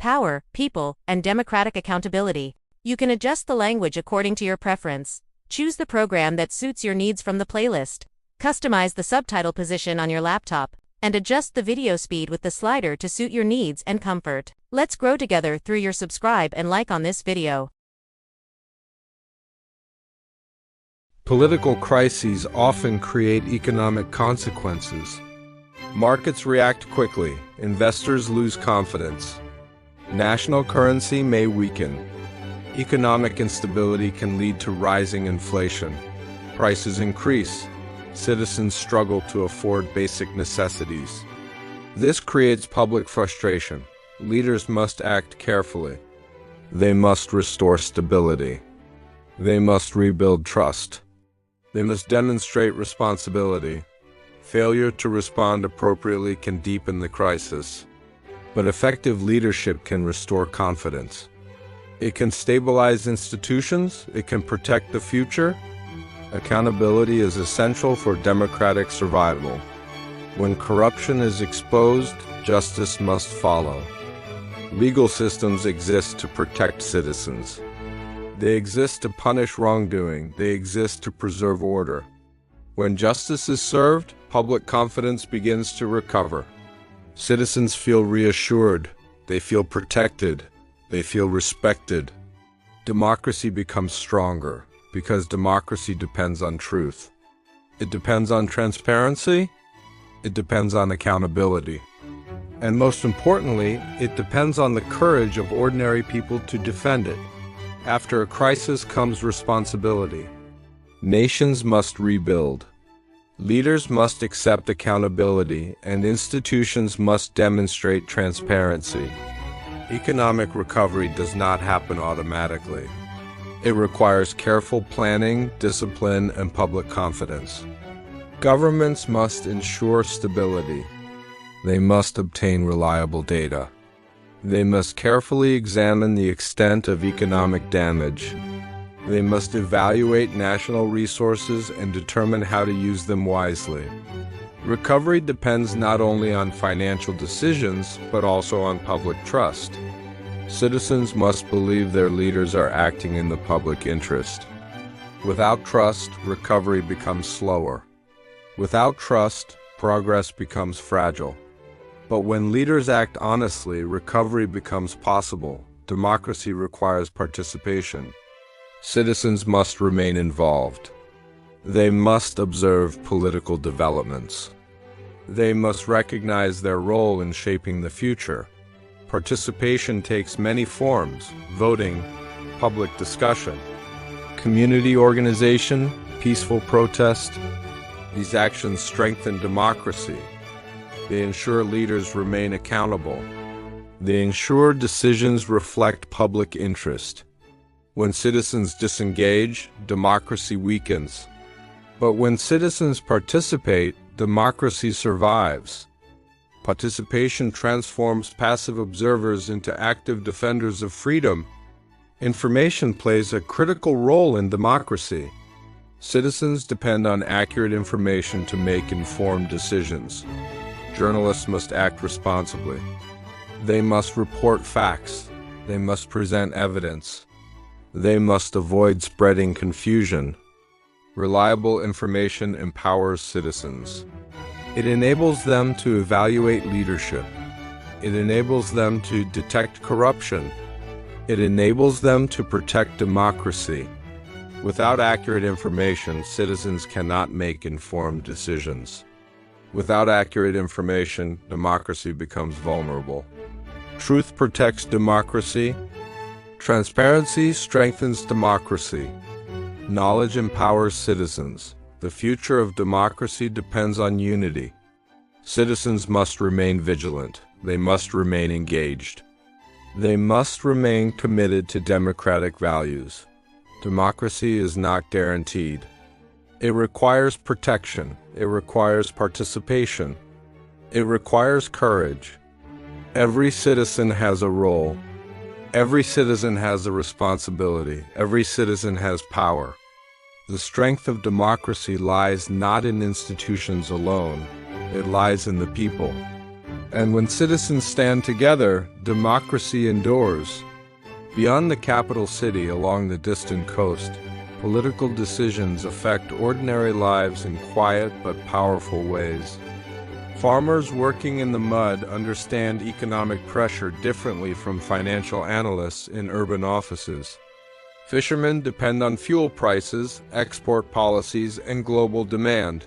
power, people, and democratic accountability. You can adjust the language according to your preference. Choose the program that suits your needs from the playlist. Customize the subtitle position on your laptop, and adjust the video speed with the slider to suit your needs and comfort. Let's grow together through your subscribe and like on this video. Political crises often create economic consequences. Markets react quickly, investors lose confidence. National currency may weaken. Economic instability can lead to rising inflation. Prices increase. Citizens struggle to afford basic necessities. This creates public frustration. Leaders must act carefully. They must restore stability. They must rebuild trust. They must demonstrate responsibility. Failure to respond appropriately can deepen the crisis. But effective leadership can restore confidence. It can stabilize institutions. It can protect the future. Accountability is essential for democratic survival. When corruption is exposed, justice must follow. Legal systems exist to protect citizens. They exist to punish wrongdoing. They exist to preserve order. When justice is served, public confidence begins to recover. Citizens feel reassured. They feel protected. They feel respected. Democracy becomes stronger because democracy depends on truth. It depends on transparency. It depends on accountability. And most importantly, it depends on the courage of ordinary people to defend it. After a crisis comes responsibility. Nations must rebuild. Leaders must accept accountability, and institutions must demonstrate transparency. Economic recovery does not happen automatically. It requires careful planning, discipline, and public confidence. Governments must ensure stability. They must obtain reliable data. They must carefully examine the extent of economic damage. They must evaluate national resources and determine how to use them wisely. Recovery depends not only on financial decisions, but also on public trust. Citizens must believe their leaders are acting in the public interest. Without trust, recovery becomes slower. Without trust, progress becomes fragile. But when leaders act honestly, recovery becomes possible. Democracy requires participation. Citizens must remain involved. They must observe political developments. They must recognize their role in shaping the future. Participation takes many forms: voting, public discussion, community organization, peaceful protest. These actions strengthen democracy. They ensure leaders remain accountable. They ensure decisions reflect public interest. When citizens disengage, democracy weakens. But when citizens participate, democracy survives. Participation transforms passive observers into active defenders of freedom. Information plays a critical role in democracy. Citizens depend on accurate information to make informed decisions. Journalists must act responsibly. They must report facts. They must present evidence. They must avoid spreading confusion. Reliable information empowers citizens. It enables them to evaluate leadership. It enables them to detect corruption. It enables them to protect democracy. Without accurate information, citizens cannot make informed decisions. Without accurate information, democracy becomes vulnerable. Truth protects democracy. Transparency strengthens democracy. Knowledge empowers citizens. The future of democracy depends on unity. Citizens must remain vigilant. They must remain engaged. They must remain committed to democratic values. Democracy is not guaranteed. It requires protection. It requires participation. It requires courage. Every citizen has a role. Every citizen has a responsibility. Every citizen has power. The strength of democracy lies not in institutions alone. It lies in the people. And when citizens stand together, democracy endures. Beyond the capital city, along the distant coast, political decisions affect ordinary lives in quiet but powerful ways. Farmers working in the mud understand economic pressure differently from financial analysts in urban offices. Fishermen depend on fuel prices, export policies, and global demand.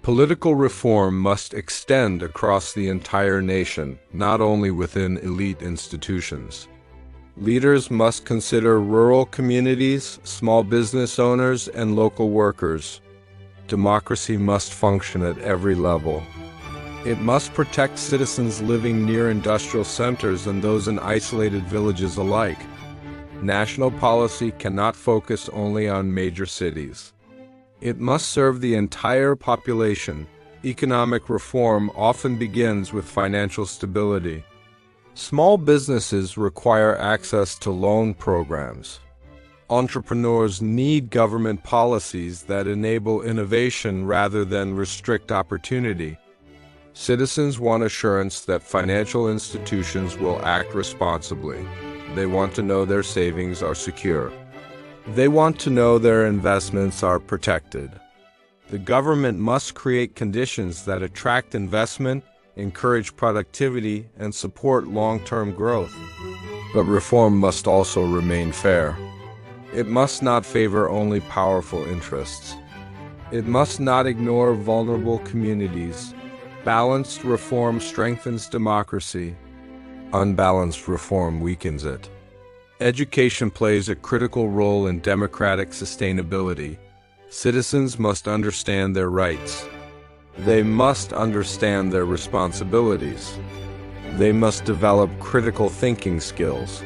Political reform must extend across the entire nation, not only within elite institutions. Leaders must consider rural communities, small business owners, and local workers. Democracy must function at every level. It must protect citizens living near industrial centers and those in isolated villages alike. National policy cannot focus only on major cities. It must serve the entire population. Economic reform often begins with financial stability. Small businesses require access to loan programs. Entrepreneurs need government policies that enable innovation rather than restrict opportunity. Citizens want assurance that financial institutions will act responsibly. They want to know their savings are secure. They want to know their investments are protected. The government must create conditions that attract investment, encourage productivity, and support long-term growth. But reform must also remain fair. It must not favor only powerful interests. It must not ignore vulnerable communities. Balanced reform strengthens democracy. Unbalanced reform weakens it. Education plays a critical role in democratic sustainability. Citizens must understand their rights. They must understand their responsibilities. They must develop critical thinking skills.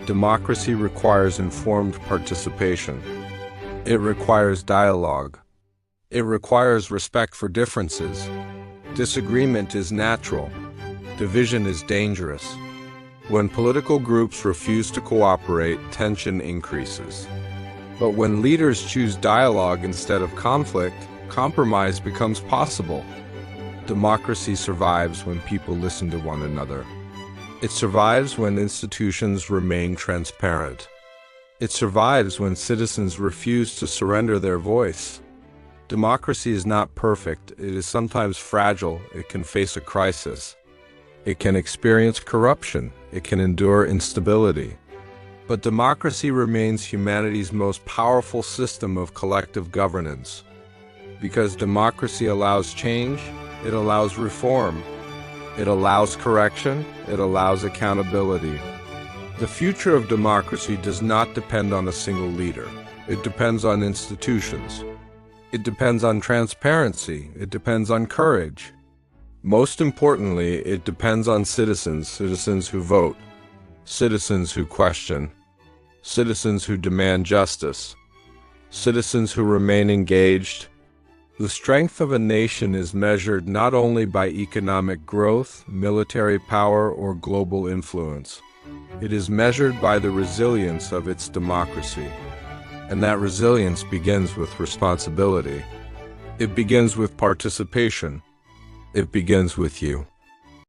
Democracy requires informed participation. It requires dialogue. It requires respect for differences. Disagreement is natural. Division is dangerous. When political groups refuse to cooperate, tension increases. But when leaders choose dialogue instead of conflict, compromise becomes possible. Democracy survives when people listen to one another. It survives when institutions remain transparent. It survives when citizens refuse to surrender their voice. Democracy is not perfect. It is sometimes fragile. It can face a crisis. It can experience corruption. It can endure instability. But democracy remains humanity's most powerful system of collective governance. Because democracy allows change, it allows reform. It allows correction. It allows accountability. The future of democracy does not depend on a single leader. It depends on institutions. It depends on transparency. It depends on courage. Most importantly, it depends on citizens who vote, citizens who question, citizens who demand justice, citizens who remain engaged. The strength of a nation is measured not only by economic growth, military power, or global influence. It is measured by the resilience of its democracy. And that resilience begins with responsibility. It begins with participation. It begins with you.